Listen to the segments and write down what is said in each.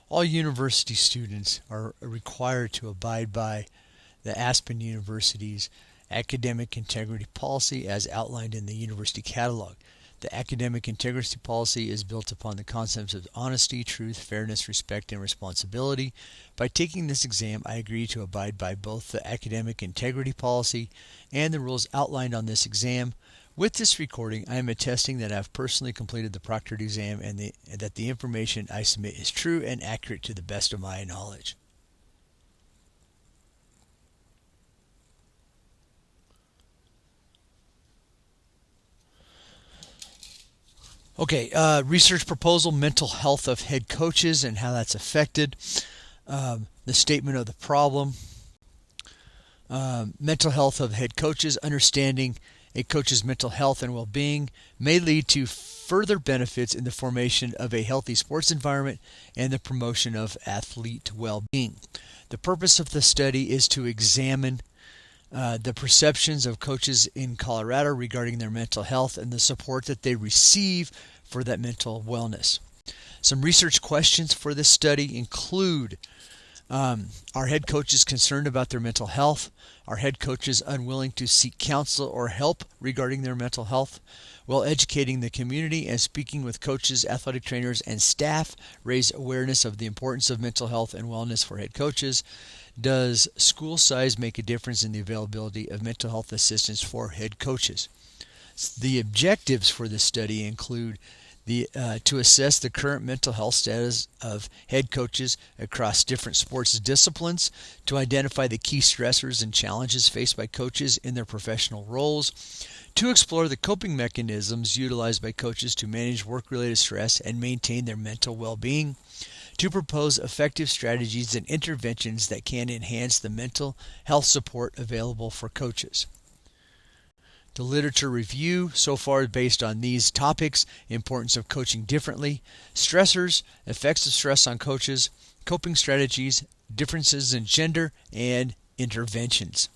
All university students are required to abide by the Aspen University's academic integrity policy as outlined in the university catalog. The academic integrity policy is built upon the concepts of honesty, truth, fairness, respect, and responsibility. By taking this exam, I agree to abide by both the academic integrity policy and the rules outlined on this exam. With this recording, I am attesting that I have personally completed the proctored exam and that the information I submit is true and accurate to the best of my knowledge. Okay, research proposal, mental health of head coaches and how that's affected. The statement of the problem. Mental health of head coaches, understanding a coach's mental health and well-being may lead to further benefits in the formation of a healthy sports environment and the promotion of athlete well-being. The purpose of the study is to examine the perceptions of coaches in Colorado regarding their mental health and the support that they receive for that mental wellness. Some research questions for this study include: are head coaches concerned about their mental health? Are head coaches unwilling to seek counsel or help regarding their mental health? Will educating the community and speaking with coaches, athletic trainers, and staff raise awareness of the importance of mental health and wellness for head coaches? Does school size make a difference in the availability of mental health assistance for head coaches? The objectives for this study include to assess the current mental health status of head coaches across different sports disciplines, to identify the key stressors and challenges faced by coaches in their professional roles, to explore the coping mechanisms utilized by coaches to manage work-related stress and maintain their mental well-being, to propose effective strategies and interventions that can enhance the mental health support available for coaches. The literature review so far based on these topics: importance of coaching differently, stressors, effects of stress on coaches, coping strategies, differences in gender, and interventions.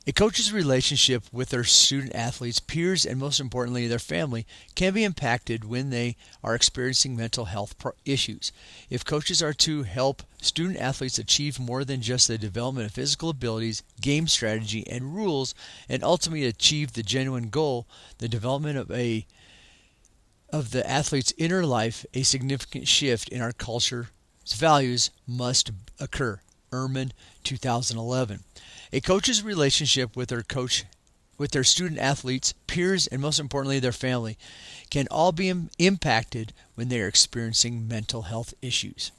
A coach's relationship with their student athletes, peers, and most importantly their family can be impacted when they are experiencing mental health issues. If coaches are to help student athletes achieve more than just the development of physical abilities, game strategy, and rules, and ultimately achieve the genuine goal, the development of the athlete's inner life, a significant shift in our culture's values must occur. Ehrman, 2011. A coach's relationship with their student athletes, peers, and most importantly their family can all be impacted when they are experiencing mental health issues.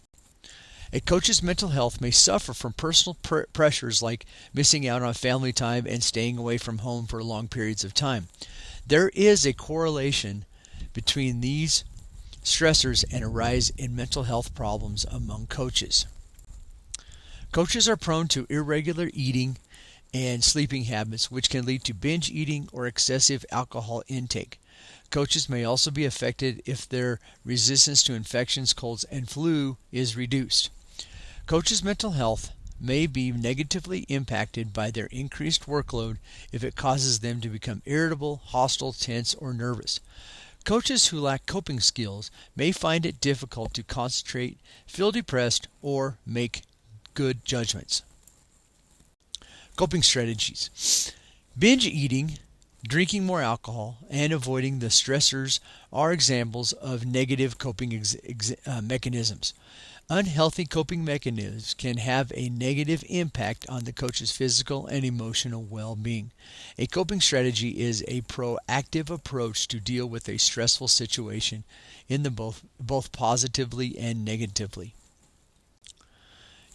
A coach's mental health may suffer from personal pressures like missing out on family time and staying away from home for long periods of time. There is a correlation between these stressors and a rise in mental health problems among coaches. Coaches are prone to irregular eating and sleeping habits, which can lead to binge eating or excessive alcohol intake. Coaches may also be affected if their resistance to infections, colds, and flu is reduced. Coaches' mental health may be negatively impacted by their increased workload if it causes them to become irritable, hostile, tense, or nervous. Coaches who lack coping skills may find it difficult to concentrate, feel depressed, or make good judgments. Coping strategies. Binge eating, drinking more alcohol, and avoiding the stressors are examples of negative coping mechanisms. Unhealthy coping mechanisms can have a negative impact on the coach's physical and emotional well-being. A coping strategy is a proactive approach to deal with a stressful situation in the both positively and negatively.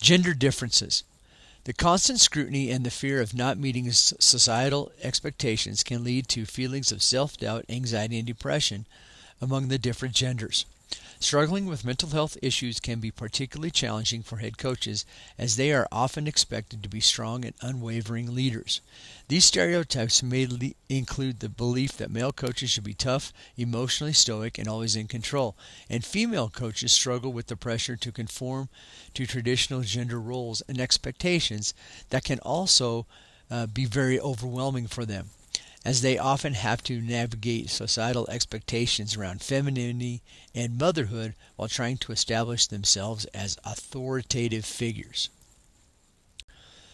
Gender differences. The constant scrutiny and the fear of not meeting societal expectations can lead to feelings of self-doubt, anxiety, and depression among the different genders. Struggling with mental health issues can be particularly challenging for head coaches, as they are often expected to be strong and unwavering leaders. These stereotypes may include the belief that male coaches should be tough, emotionally stoic, and always in control, and female coaches struggle with the pressure to conform to traditional gender roles and expectations that can also be very overwhelming for them. as they often have to navigate societal expectations around femininity and motherhood while trying to establish themselves as authoritative figures.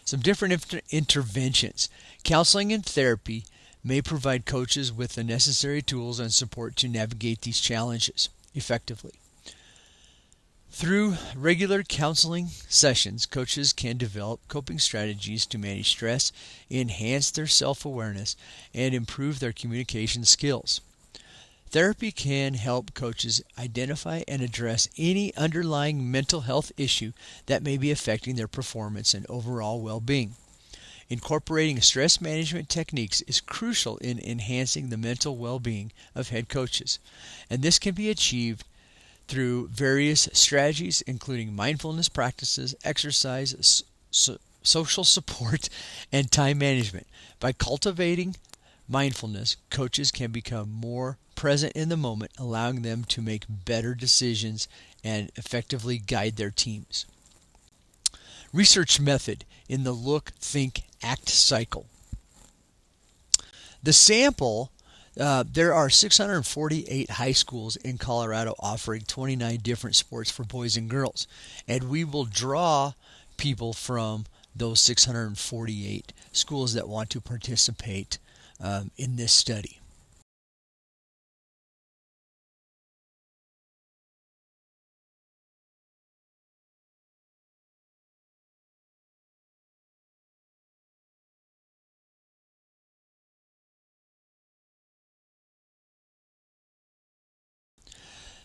Some different interventions. Counseling and therapy may provide coaches with the necessary tools and support to navigate these challenges effectively. Through regular counseling sessions, coaches can develop coping strategies to manage stress, enhance their self-awareness, and improve their communication skills. Therapy can help coaches identify and address any underlying mental health issue that may be affecting their performance and overall well-being. Incorporating stress management techniques is crucial in enhancing the mental well-being of head coaches, and this can be achieved through various strategies, including mindfulness practices, exercise, social support, and time management. By cultivating mindfulness, coaches can become more present in the moment, allowing them to make better decisions and effectively guide their teams. Research method in the look, think, act cycle. The sample, there are 648 high schools in Colorado offering 29 different sports for boys and girls, and we will draw people from those 648 schools that want to participate in this study.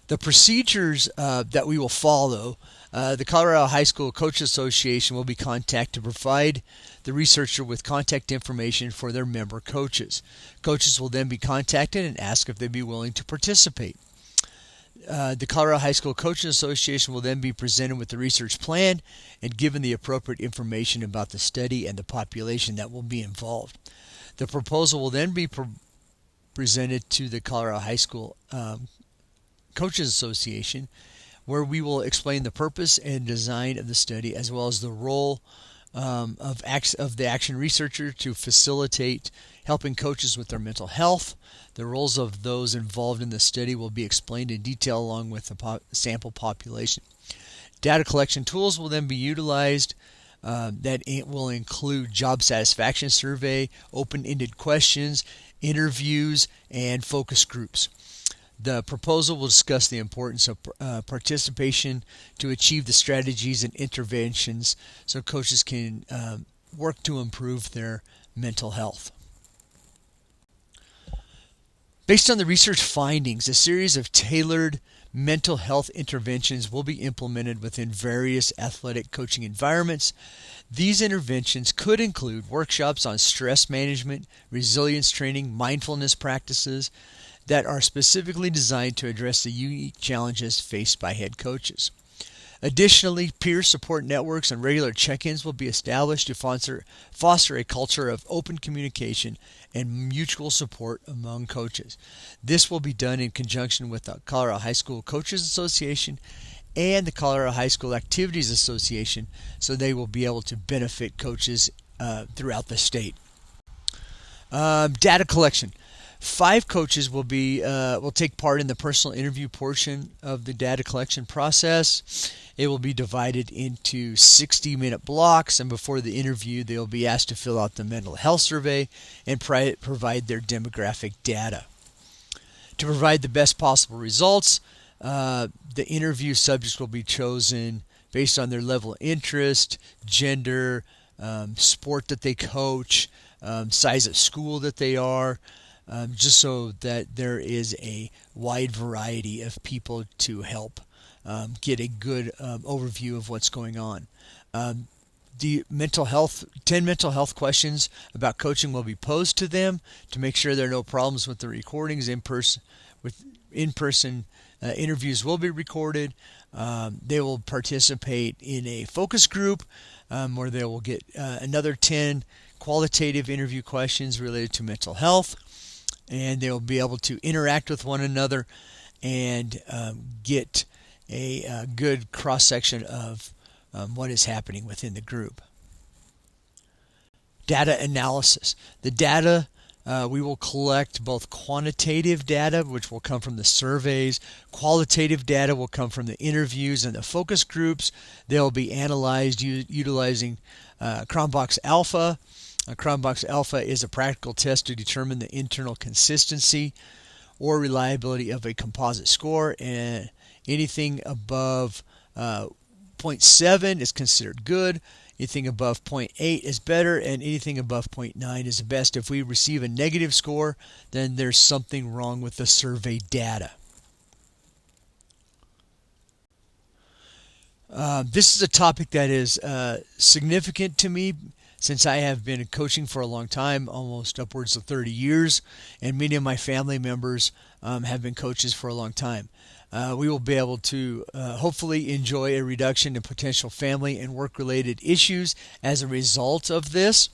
The procedures that we will follow, the Colorado High School Coaches Association will be contacted to provide the researcher with contact information for their member coaches. Coaches will then be contacted and asked if they'd be willing to participate. The Colorado High School Coaches Association will then be presented with the research plan and given the appropriate information about the study and the population that will be involved. The proposal will then be presented to the Colorado High School Coaches Association, where we will explain the purpose and design of the study, as well as the role of the action researcher to facilitate helping coaches with their mental health. The roles of those involved in the study will be explained in detail along with the sample population. Data collection tools will then be utilized that will include job satisfaction survey, open-ended questions, interviews, and focus groups. The proposal will discuss the importance of participation to achieve the strategies and interventions so coaches can work to improve their mental health. Based on the research findings, a series of tailored mental health interventions will be implemented within various athletic coaching environments. These interventions could include workshops on stress management, resilience training, mindfulness practices, that are specifically designed to address the unique challenges faced by head coaches. Additionally, peer support networks and regular check-ins will be established to foster a culture of open communication and mutual support among coaches. This will be done in conjunction with the Colorado High School Coaches Association and the Colorado High School Activities Association, so they will be able to benefit coaches throughout the state. Data collection. 5 coaches will take part in the personal interview portion of the data collection process. It will be divided into 60-minute blocks, and before the interview, they will be asked to fill out the mental health survey and provide their demographic data. To provide the best possible results, the interview subjects will be chosen based on their level of interest, gender, sport that they coach, size of school that they are, just so that there is a wide variety of people to help get a good overview of what's going on. The 10 mental health questions about coaching will be posed to them to make sure there are no problems with the recordings. In-person interviews will be recorded. They will participate in a focus group where they will get another 10 qualitative interview questions related to mental health, and they will be able to interact with one another and get a good cross-section of what is happening within the group. Data analysis. The data We will collect both quantitative data, which will come from the surveys. Qualitative data will come from the interviews and the focus groups. They'll be analyzed utilizing Cronbach's Alpha. Cronbach's Alpha is a practical test to determine the internal consistency or reliability of a composite score, and anything above 0.7 is considered good. Anything above 0.8 is better, and anything above 0.9 is the best. If we receive a negative score, then there's something wrong with the survey data. This is a topic that is significant to me since I have been coaching for a long time, almost upwards of 30 years, and many of my family members have been coaches for a long time. We will be able to hopefully enjoy a reduction in potential family and work-related issues as a result of this.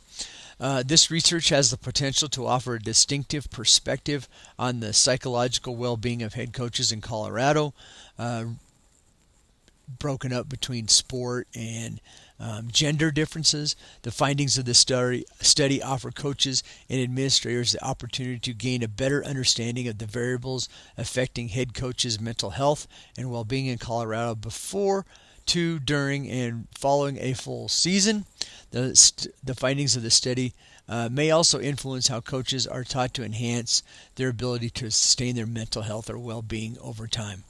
This research has the potential to offer a distinctive perspective on the psychological well-being of head coaches in Colorado, broken up between sport and gender differences. The findings of the study offer coaches and administrators the opportunity to gain a better understanding of the variables affecting head coaches' mental health and well-being in Colorado before, to, during, and following a full season. The findings of the study may also influence how coaches are taught to enhance their ability to sustain their mental health or well-being over time.